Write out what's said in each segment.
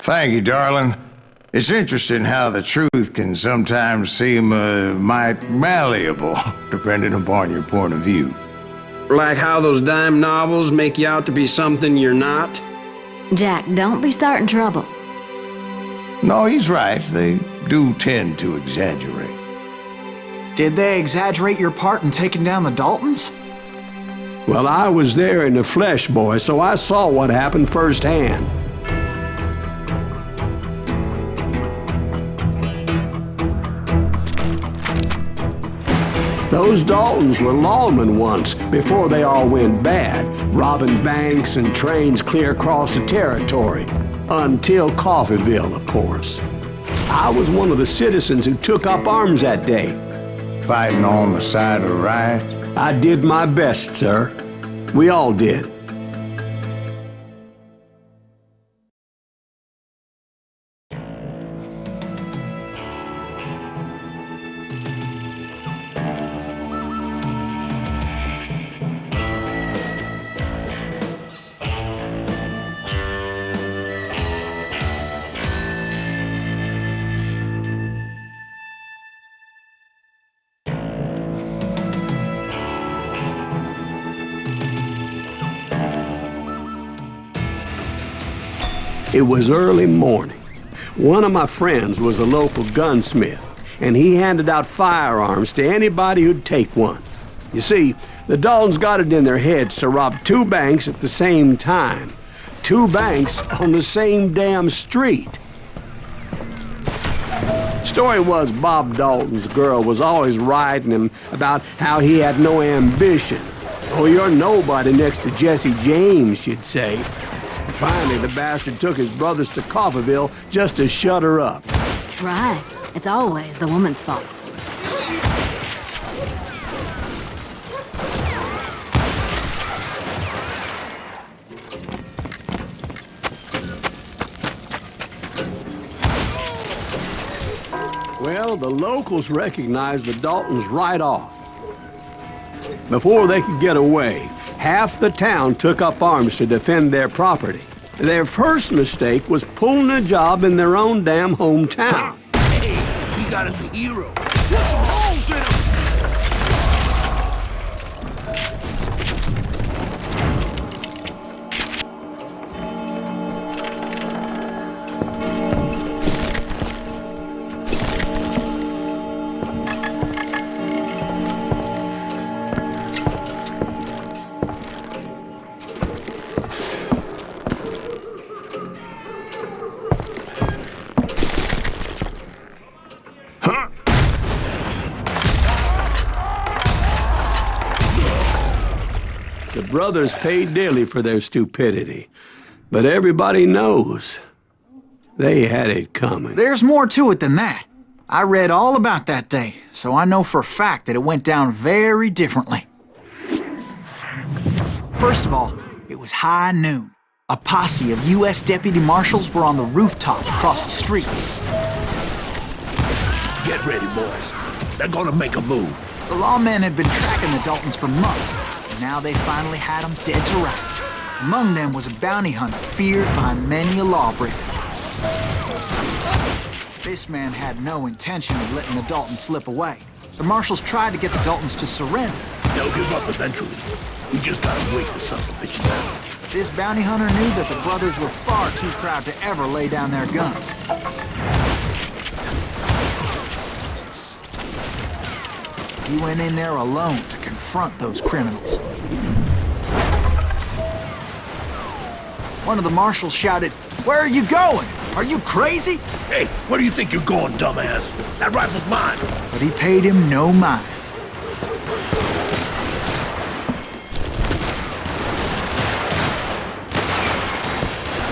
Thank you, darling. It's interesting how the truth can sometimes seem might malleable, depending upon your point of view. Like how those dime novels make you out to be something you're not? Jack, don't be starting trouble. No, he's right. They do tend to exaggerate. Did they exaggerate your part in taking down the Daltons? Well, I was there in the flesh, boy, so I saw what happened firsthand. Those Daltons were lawmen once, before they all went bad, robbing banks and trains clear across the territory. Until Coffeeville, of course. I was one of the citizens who took up arms that day. Fighting on the side of right? I did my best, sir. We all did. It was early morning. One of my friends was a local gunsmith, and he handed out firearms to anybody who'd take one. You see, the Daltons got it in their heads to rob 2 banks at the same time. 2 banks on the same damn street. Story was Bob Dalton's girl was always riding him about how he had no ambition. "Oh, you're nobody next to Jesse James," she'd say. Finally, the bastard took his brothers to Coffeeville just to shut her up. Right. It's always the woman's fault. Well, the locals recognized the Daltons right off. Before they could get away, half the town took up arms to defend their property. Their first mistake was pulling a job in their own damn hometown. Hey, we got us a hero. Put some holes in him! The brothers paid dearly for their stupidity, but everybody knows they had it coming. There's more to it than that. I read all about that day, so I know for a fact that it went down very differently. First of all, it was high noon. A posse of U.S. deputy marshals were on the rooftop across the street. Get ready, boys. They're gonna make a move. The lawmen had been tracking the Daltons for months, and now they finally had them dead to rights. Among them was a bounty hunter feared by many a lawbreaker. This man had no intention of letting the Daltons slip away. The marshals tried to get the Daltons to surrender. They'll give up eventually. We just gotta wait for something bitches out. This bounty hunter knew that the brothers were far too proud to ever lay down their guns. He went in there alone to confront those criminals. One of the marshals shouted, "Where are you going? Are you crazy?" Hey, where do you think you're going, dumbass? That rifle's mine. But he paid him no mind.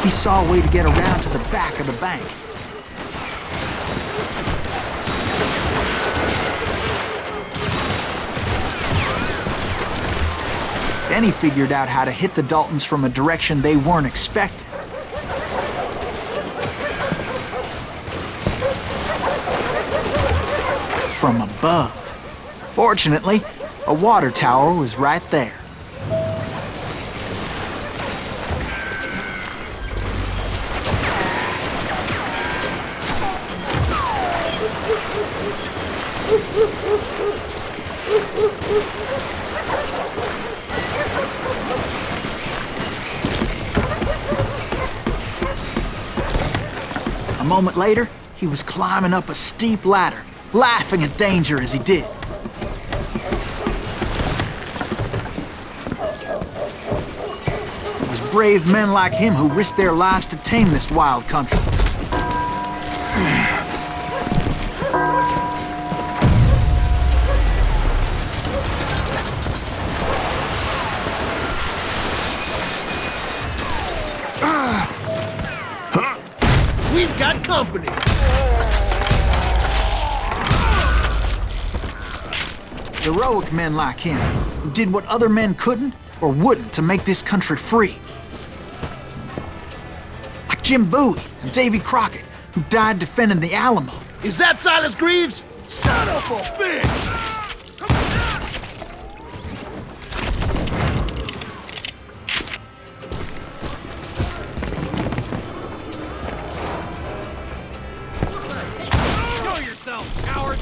He saw a way to get around to the back of the bank. Then he figured out how to hit the Daltons from a direction they weren't expecting. From above. Fortunately, a water tower was right there. moment later, he was climbing up a steep ladder, laughing at danger as he did. It was brave men like him who risked their lives to tame this wild country. We've got company. Heroic men like him, who did what other men couldn't or wouldn't to make this country free. Like Jim Bowie and Davy Crockett, who died defending the Alamo. Is that Silas Greaves? Son of a bitch! Show yourself, coward!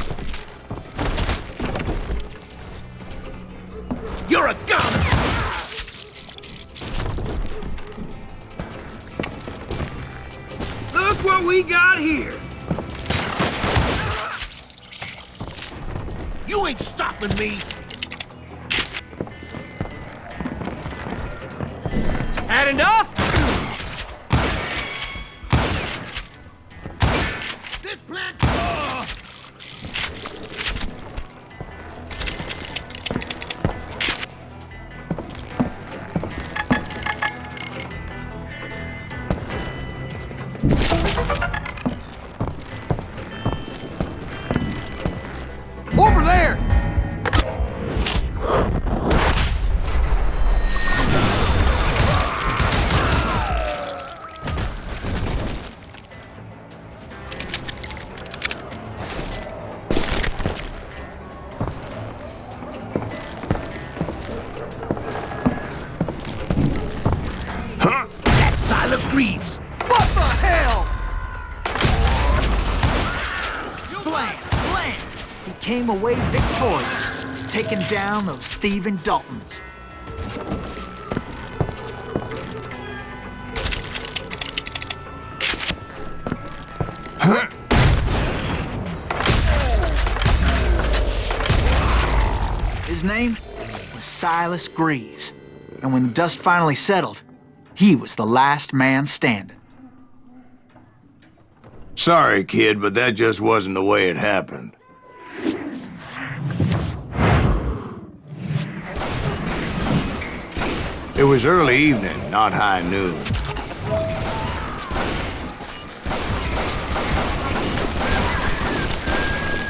You're a goner! Look what we got here! You ain't stopping me! Had enough? This plant... Over there! Huh? That's Silas Greaves! What the hell? Blam! He came away victorious, taking down those thieving Daltons. His name was Silas Greaves, and when the dust finally settled, he was the last man standing. Sorry, kid, but that just wasn't the way it happened. It was early evening, not high noon.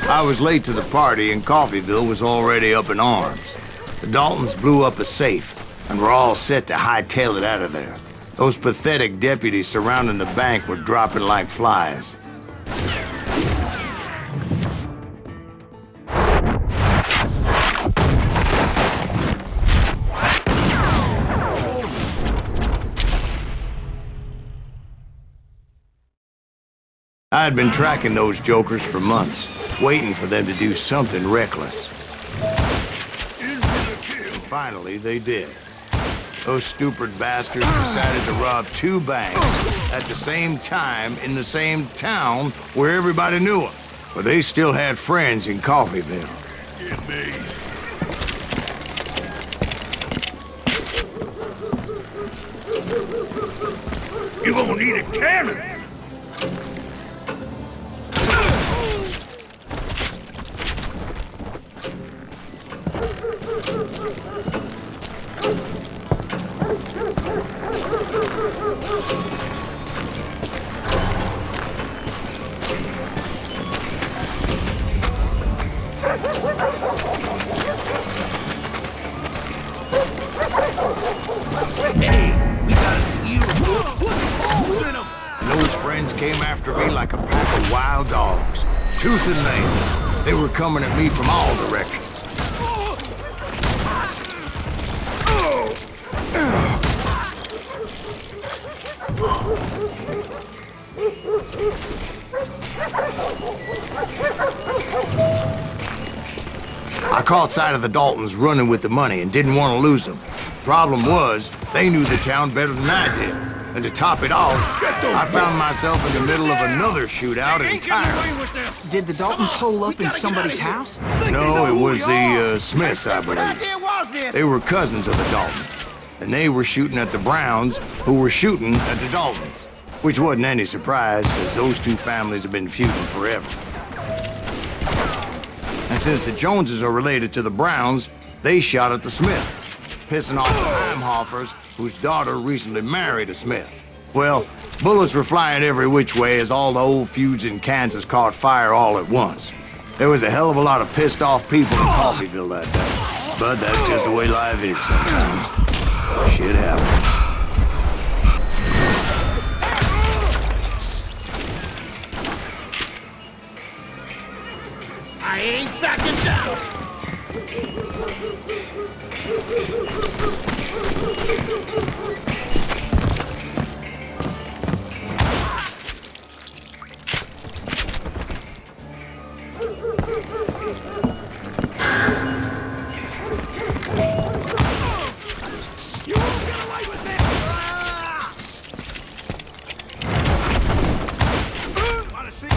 I was late to the party and Coffeyville was already up in arms. The Daltons blew up a safe and were all set to hightail it out of there. Those pathetic deputies surrounding the bank were dropping like flies. I had been tracking those jokers for months, waiting for them to do something reckless. And finally, they did. Those stupid bastards decided to rob 2 banks at the same time in the same town where everybody knew them. But they still had friends in Coffeyville. Get me. You're gonna need a cannon! Hey, we got a year of put some holes in them! And those friends came after me like a pack of wild dogs, tooth and nail. They were coming at me from all directions. I caught sight of the Daltons running with the money and didn't want to lose them. Problem was, they knew the town better than I did. And to top it off, I found myself in the middle of another shootout entirely. Did the Daltons hole up in somebody's house? No, it was the Smiths, I believe. They were cousins of the Daltons. And they were shooting at the Browns, who were shooting at the Daltons. Which wasn't any surprise, because those two families have been feuding forever. And since the Joneses are related to the Browns, they shot at the Smiths, pissing off the Heimhoffers, whose daughter recently married a Smith. Well, bullets were flying every which way as all the old feuds in Kansas caught fire all at once. There was a hell of a lot of pissed off people in Coffeyville that day. But that's just the way life is sometimes. Shit happens. I ain't backing down! You won't get away with this! Wanna see?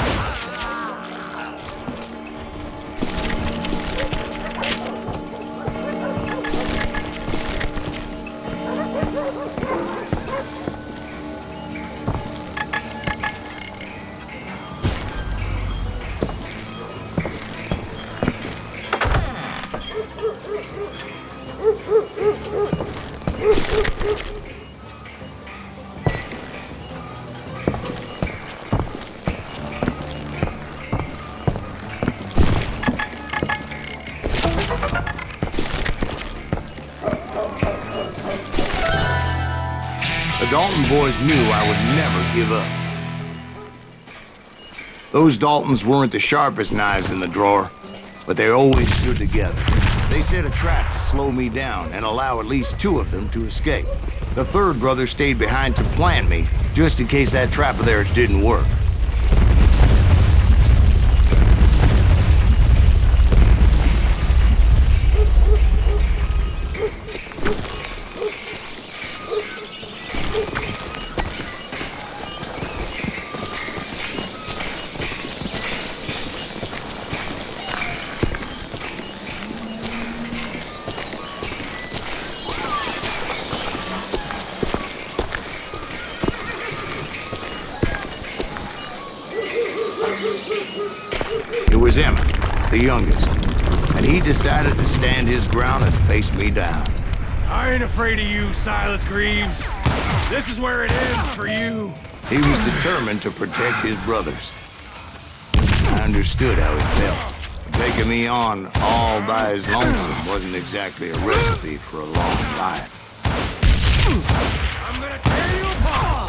The Dalton boys knew I would never give up. Those Daltons weren't the sharpest knives in the drawer, but they always stood together. They set a trap to slow me down and allow at least two of them to escape. The third brother stayed behind to plant me, just in case that trap of theirs didn't work. It was Emmett, the youngest, and he decided to stand his ground and face me down. I ain't afraid of you, Silas Greaves. This is where it ends for you. He was determined to protect his brothers. I understood how he felt. Taking me on all by his lonesome wasn't exactly a recipe for a long life. I'm gonna tear you apart!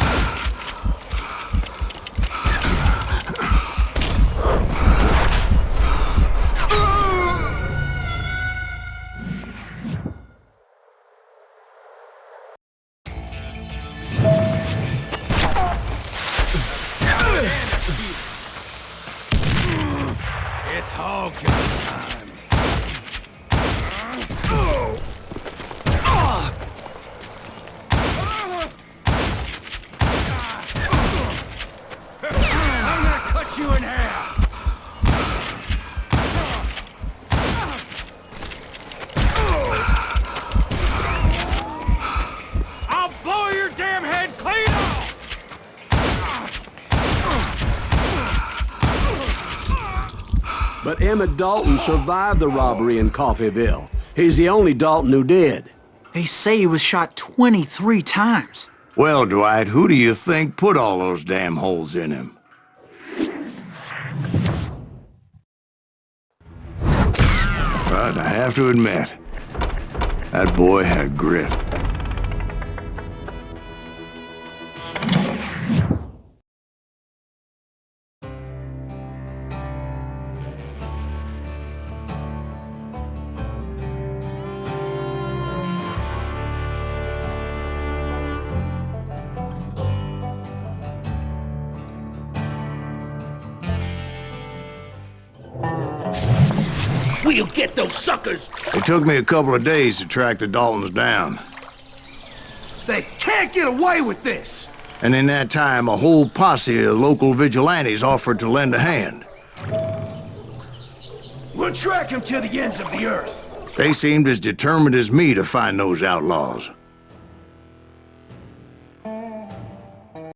It's hog killing time. I'm gonna cut you in half. I'll blow your damn head clean off. But Emmett Dalton survived the robbery in Coffeyville. He's the only Dalton who did. They say he was shot 23 times. Well, Dwight, who do you think put all those damn holes in him? But I have to admit, that boy had grit. We'll get those suckers! It took me a couple of days to track the Daltons down. They can't get away with this! And in that time, a whole posse of local vigilantes offered to lend a hand. We'll track him to the ends of the earth. They seemed as determined as me to find those outlaws.